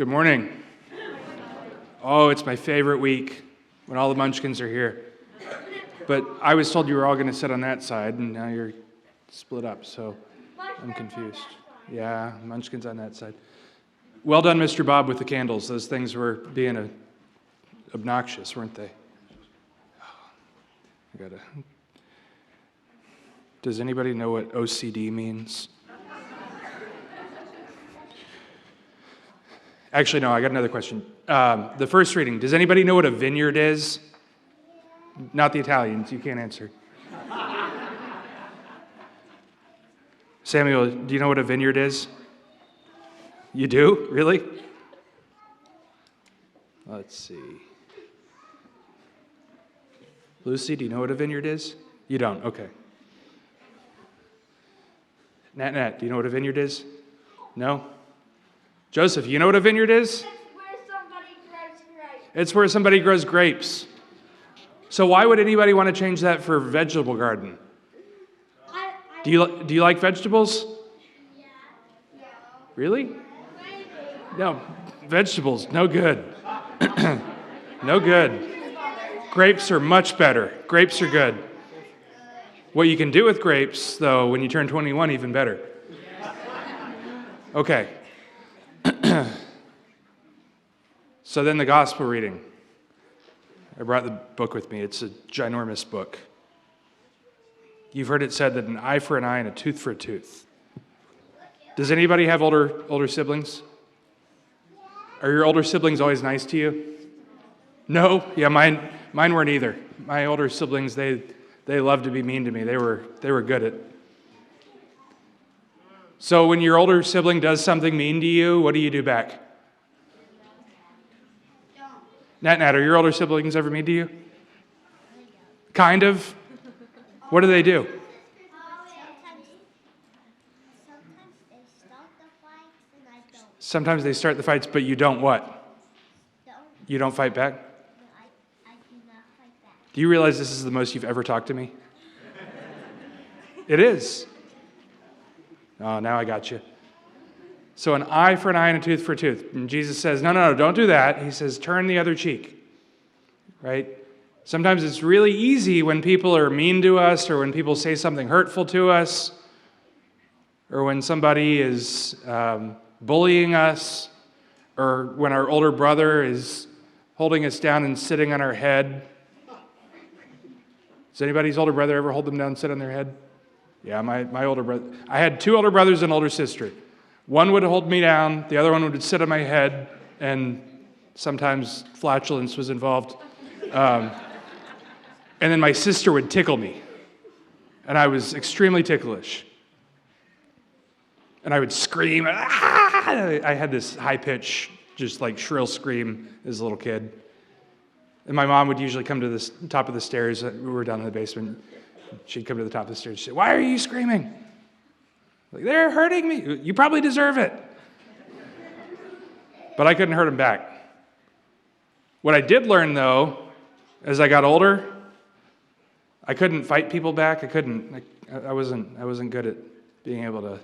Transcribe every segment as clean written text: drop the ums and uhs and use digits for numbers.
Good morning. Oh, it's my favorite week when all the munchkins are here. But I was told you were all going to sit on that side, and now you're split up, so I'm confused. Yeah, munchkins on that side. Well done, Mr. Bob, with the candles. Those things were being obnoxious, weren't they? Does anybody know what OCD means? Actually, no, I got another question. The first reading, does anybody know what a vineyard is? Not the Italians, you can't answer. Samuel, do you know what a vineyard is? You do? Really? Let's see. Lucy, do you know what a vineyard is? You don't? Okay. Nat, do you know what a vineyard is? No? Joseph, you know what a vineyard is? It's where somebody grows grapes. So why would anybody want to change that for vegetable garden? Do you like vegetables? Yeah. Really? No, vegetables, no good. No good. Grapes are much better. Grapes are good. What you can do with grapes, though, when you turn 21, even better. Okay. So then the gospel reading. I brought the book with me. It's a ginormous book. You've heard it said that an eye for an eye and a tooth for a tooth. Does anybody have older siblings? Are your older siblings always nice to you? No? Yeah, mine weren't either. My older siblings, they loved to be mean to me. They were good at it. So when your older sibling does something mean to you, what do you do back? Nat, are your older siblings ever mean to you? Kind of. What do they do? Sometimes they start the fights, but you don't what? You don't fight back? I do not fight back. Do you realize this is the most you've ever talked to me? It is. Oh, now I got you. So an eye for an eye and a tooth for a tooth. And Jesus says, no, don't do that. He says, turn the other cheek. Right? Sometimes it's really easy when people are mean to us or when people say something hurtful to us or when somebody is bullying us or when our older brother is holding us down and sitting on our head. Does anybody's older brother ever hold them down and sit on their head? Yeah, my older brother. I had two older brothers and an older sister. One would hold me down, the other one would sit on my head, and sometimes flatulence was involved. And then my sister would tickle me, and I was extremely ticklish. And I would scream. Ah! I had this high-pitch, just like shrill scream as a little kid. And my mom would usually come to the top of the stairs. We were down in the basement. She'd come to the top of the stairs and say, "Why are you screaming?" Like, "They're hurting me. You probably deserve it." But I couldn't hurt them back. What I did learn, though, as I got older, I couldn't fight people back. I wasn't good at being able to,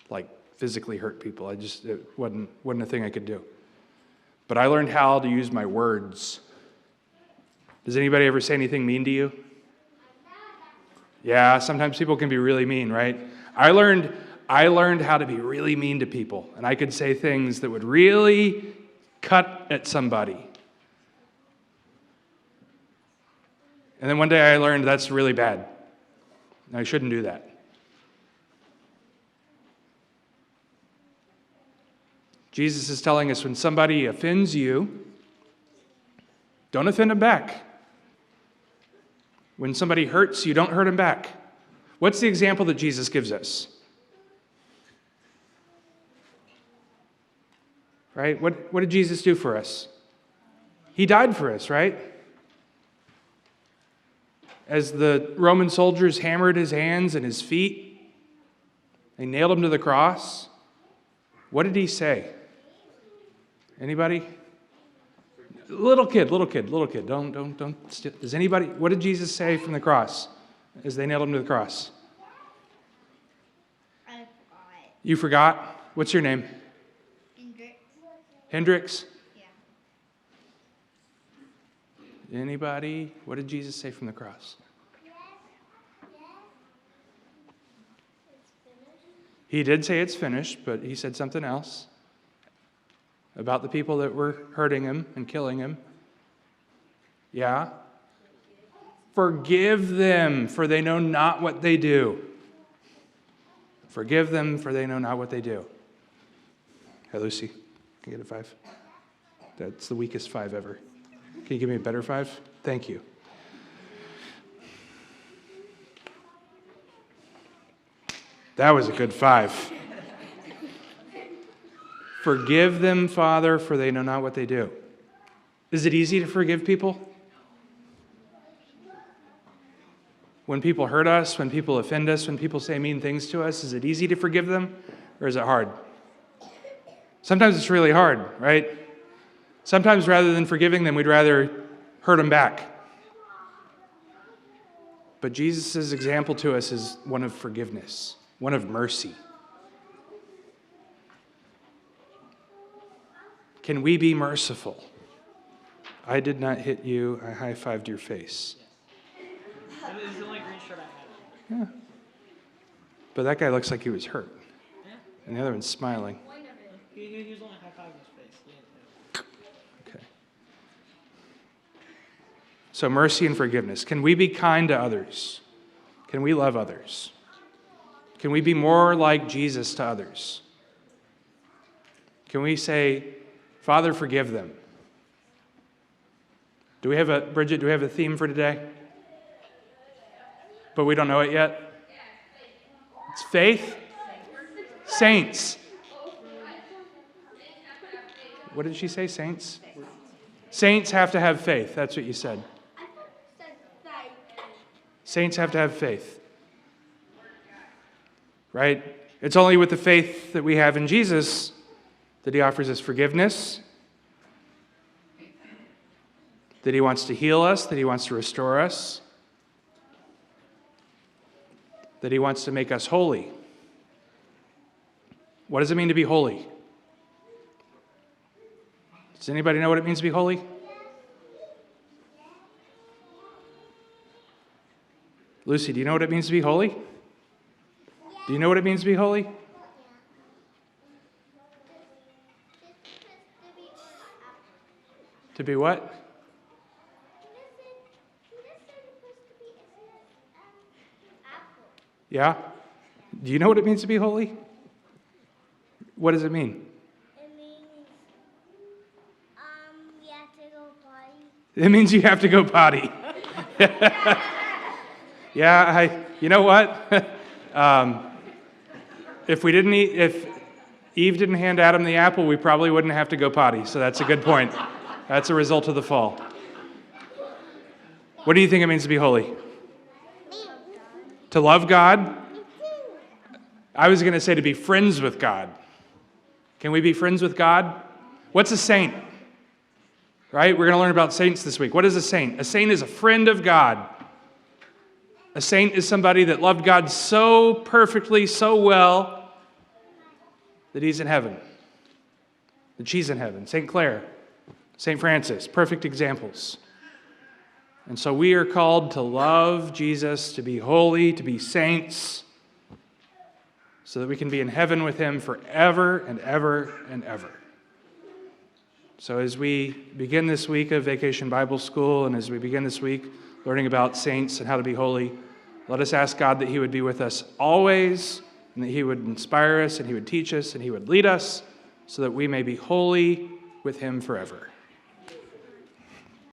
like, physically hurt people. It wasn't a thing I could do. But I learned how to use my words. Does anybody ever say anything mean to you? Yeah, sometimes people can be really mean, right? I learned how to be really mean to people, and I could say things that would really cut at somebody. And then one day I learned that's really bad. I shouldn't do that. Jesus is telling us when somebody offends you, don't offend them back. When somebody hurts you, don't hurt them back. What's the example that Jesus gives us? Right? What did Jesus do for us? He died for us, right? As the Roman soldiers hammered his hands and his feet, they nailed him to the cross. What did he say? Anybody? Little kid. Don't steal. Does anybody? What did Jesus say from the cross as they nailed him to the cross? I forgot. You forgot? What's your name? Ingrid. Hendricks? Yeah. Anybody? What did Jesus say from the cross? Yes. It's finished. He did say it's finished, but he said something else about the people that were hurting him and killing him. Yeah? Forgive them, for they know not what they do. Forgive them, for they know not what they do. Hey, Lucy, can you get a 5? That's the weakest 5 ever. Can you give me a better 5? Thank you. That was a good 5. Forgive them, Father, for they know not what they do. Is it easy to forgive people? When people hurt us, when people offend us, when people say mean things to us, is it easy to forgive them, or is it hard? Sometimes it's really hard, right? Sometimes rather than forgiving them, we'd rather hurt them back. But Jesus' example to us is one of forgiveness, one of mercy. Can we be merciful? I did not hit you. I high-fived your face. That is the only green shirt I have. Yeah. But that guy looks like he was hurt. Yeah. And the other one's smiling. He was only high-fiving his face. He didn't do it. Okay. So mercy and forgiveness. Can we be kind to others? Can we love others? Can we be more like Jesus to others? Can we say, Father, forgive them? Bridget, do we have a theme for today? But we don't know it yet? It's faith? Saints. What did she say, saints? Saints have to have faith. That's what you said. Saints have to have faith. Right? It's only with the faith that we have in Jesus that he offers us forgiveness, that he wants to heal us, that he wants to restore us, that he wants to make us holy. What does it mean to be holy? Does anybody know what it means to be holy? Lucy, do you know what it means to be holy? Do you know what it means to be holy? To be what? Yeah? Do you know what it means to be holy? What does it mean? It means, you have to go potty. It means you have to go potty. Yeah, you know what? If Eve didn't hand Adam the apple, we probably wouldn't have to go potty. So that's a good point. That's a result of the fall. What do you think it means to be holy? To love God? I was going to say to be friends with God. Can we be friends with God? What's a saint? Right? We're going to learn about saints this week. What is a saint? A saint is a friend of God. A saint is somebody that loved God so perfectly, so well, that he's in heaven. That she's in heaven. St. Clare, St. Francis, perfect examples. And so we are called to love Jesus, to be holy, to be saints, so that we can be in heaven with him forever and ever and ever. So as we begin this week of Vacation Bible School, and as we begin this week learning about saints and how to be holy, let us ask God that he would be with us always, and that he would inspire us, and he would teach us, and he would lead us, so that we may be holy with him forever.